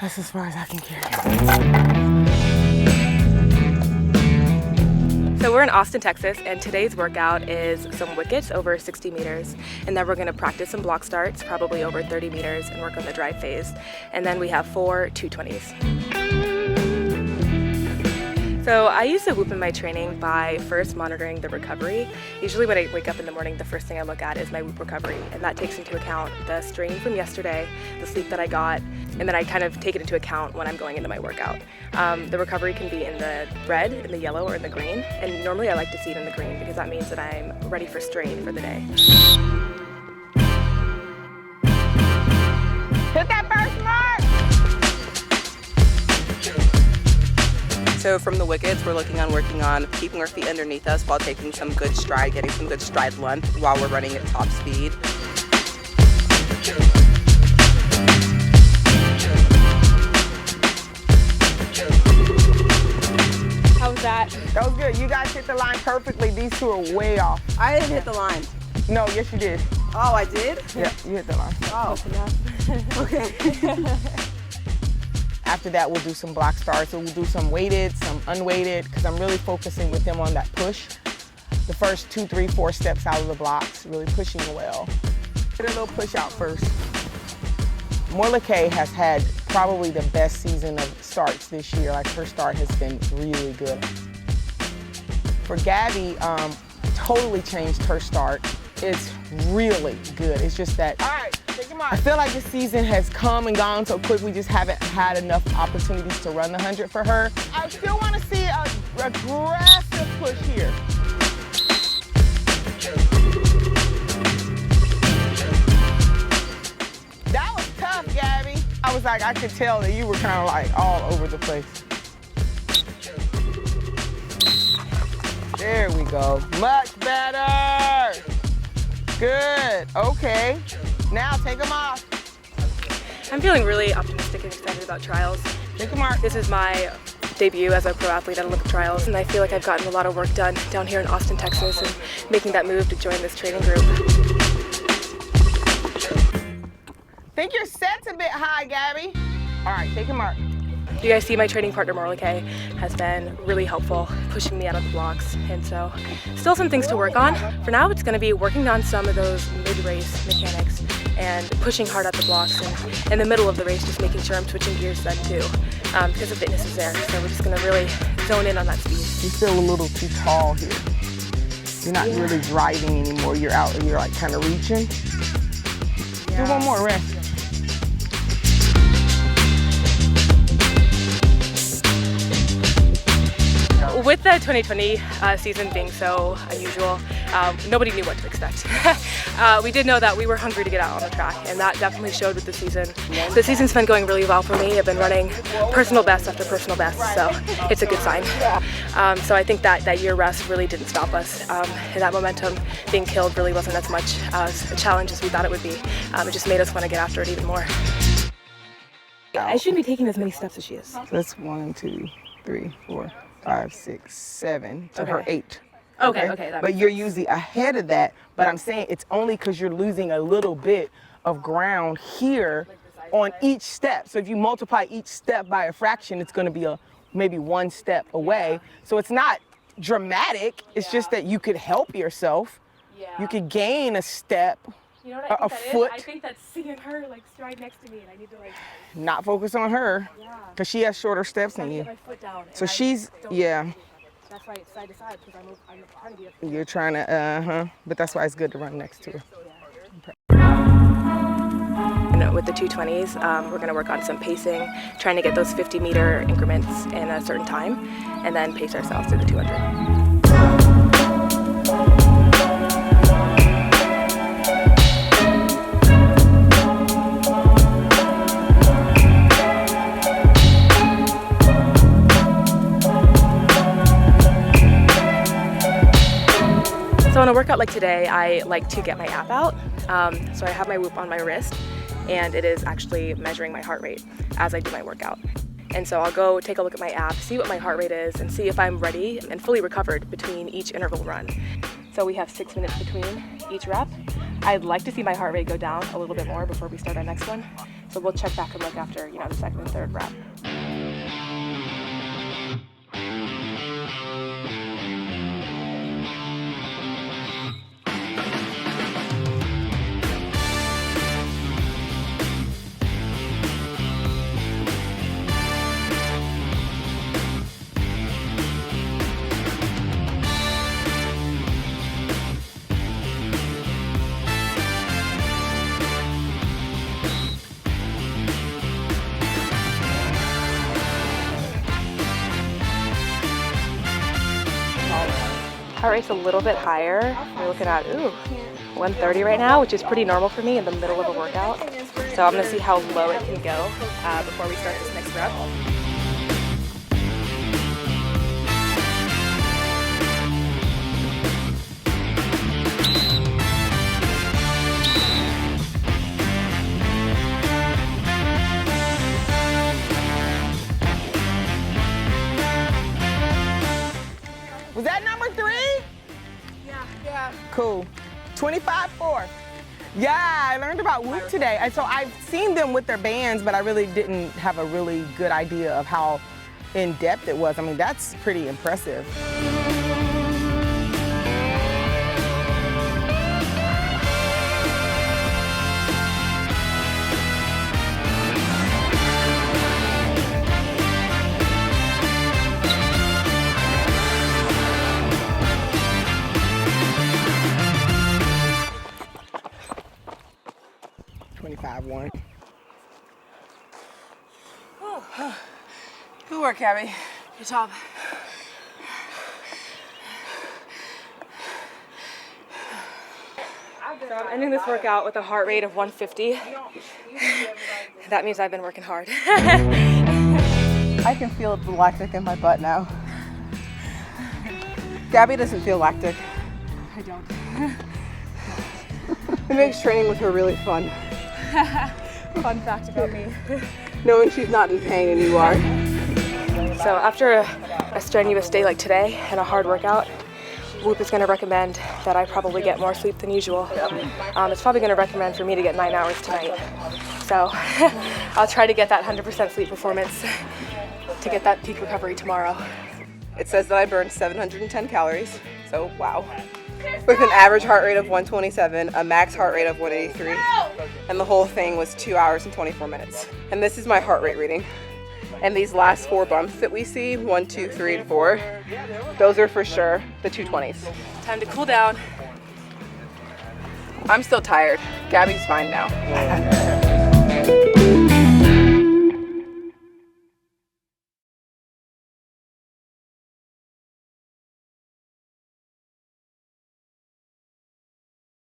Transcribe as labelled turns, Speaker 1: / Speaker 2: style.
Speaker 1: That's as far as I can carry.
Speaker 2: So we're in Austin, Texas, and today's workout is some wickets over 60 meters. And then we're gonna practice some block starts, probably over 30 meters, and work on the drive phase. And then we have 4 220s. So I use the whoop in my training by first monitoring the recovery. Usually when I wake up in the morning, the first thing I look at is my whoop recovery, and that takes into account the strain from yesterday, the sleep that I got, and then I kind of take it into account when I'm going into my workout. The recovery can be in the red, in the yellow, or in the green, and normally I like to see it in the green because that means that I'm ready for strain for the day.
Speaker 1: Hit that first mark!
Speaker 3: So from the wickets, we're working on keeping our feet underneath us while taking some good stride, getting some good stride length while we're running at top speed.
Speaker 2: How was that?
Speaker 1: That was good. You guys hit the line perfectly. These two are way off.
Speaker 3: I didn't hit the line.
Speaker 1: No, yes you did.
Speaker 3: Oh, I did?
Speaker 1: Yeah, you hit the line.
Speaker 3: Oh, okay.
Speaker 1: After that, we'll do some block starts. So we'll do some weighted, some unweighted, because I'm really focusing with them on that push. The first 2, 3, 4 steps out of the blocks, really pushing well. Get a little push out first. Morolake has had probably the best season of starts this year. Like her start has been really good. For Gabby, totally changed her start. It's really good. It's just that I feel like this season has come and gone so quick. We just haven't had enough opportunities to run the 100 for her. I still want to see a aggressive push here. That was tough, Gabby. I was like, I could tell that you were kind of like all over the place. There we go. Much better. Good. Okay. Now take them off.
Speaker 2: I'm feeling really optimistic and excited about trials.
Speaker 1: Take a mark.
Speaker 2: This is my debut as a pro athlete at Olympic trials, and I feel like I've gotten a lot of work done down here in Austin, Texas, and making that move to join this training group.
Speaker 1: Think your set's a bit high, Gabby. All right, take a mark.
Speaker 2: You guys see my training partner Morolake has been really helpful, pushing me out of the blocks, and so still some things to work on. For now, it's going to be working on some of those mid-race mechanics and pushing hard at the blocks, and in the middle of the race just making sure I'm switching gears then too, because the fitness is there. So we're just going to really zone in on that speed.
Speaker 1: You feel a little too tall here. You're not really driving anymore. You're out, you're like kind of reaching. Do one more rest.
Speaker 2: With the 2020 season being so unusual, nobody knew what to expect. We did know that we were hungry to get out on the track, and that definitely showed with the season. The season's been going really well for me. I've been running personal best after personal best, so it's a good sign. So I think that year rest really didn't stop us, and that momentum being killed really wasn't as much as a challenge as we thought it would be. It just made us want to get after it even more. I shouldn't be taking as many steps as she is.
Speaker 1: So that's 1, 2, 3, 4, 5, 6, 7 to her 8.
Speaker 2: Okay.
Speaker 1: But you're usually ahead of that. But I'm saying it's only because you're losing a little bit of ground here on each step. So if you multiply each step by a fraction, it's going to be maybe 1 step away. So it's not dramatic. It's just that you could help yourself. You could gain a step.
Speaker 2: You know what I think
Speaker 1: a foot.
Speaker 2: I think that's seeing her like stride next to me, and I need to like
Speaker 1: not focus on her, because she has shorter steps than you.
Speaker 2: get my foot down.
Speaker 1: So she's That's
Speaker 2: why it's side to side, because I'm trying to be a
Speaker 1: You're trying to but that's why it's good to run next to her.
Speaker 2: With the 220s, we're going to work on some pacing, trying to get those 50-meter increments in a certain time, and then pace ourselves through the 200. So on a workout like today, I like to get my app out. So I have my Whoop on my wrist, and it is actually measuring my heart rate as I do my workout. And so I'll go take a look at my app, see what my heart rate is, and see if I'm ready and fully recovered between each interval run. So we have 6 minutes between each rep. I'd like to see my heart rate go down a little bit more before we start our next one, So we'll check back and look after, the second and third rep. Heart rate's a little bit higher. We're looking at 130 right now, which is pretty normal for me in the middle of a workout. So I'm gonna see how low it can go before we start this next rep.
Speaker 1: Was that number 3? Yeah. Cool. 25-4. Yeah, I learned about Whoop today. And so I've seen them with their bands, but I really didn't have a really good idea of how in-depth it was. I mean, that's pretty impressive. One.
Speaker 3: Good work, Gabby.
Speaker 2: Good job. So I'm ending this workout with a heart rate of 150. That means I've been working hard.
Speaker 3: I can feel the lactic in my butt now. Gabby doesn't feel lactic.
Speaker 2: I don't.
Speaker 3: It makes training with her really fun.
Speaker 2: Fun fact about me.
Speaker 3: Knowing she's not in pain and you are.
Speaker 2: So after a strenuous day like today and a hard workout, Whoop is going to recommend that I probably get more sleep than usual. It's probably going to recommend for me to get 9 hours tonight. So I'll try to get that 100% sleep performance to get that peak recovery tomorrow.
Speaker 3: It says that I burned 710 calories, so wow. With an average heart rate of 127, a max heart rate of 183, and the whole thing was 2 hours and 24 minutes. And this is my heart rate reading. And these last 4 bumps that we see, 1, 2, 3, and 4, those are for sure the 220s.
Speaker 2: Time to cool down.
Speaker 3: I'm still tired. Gabby's fine now.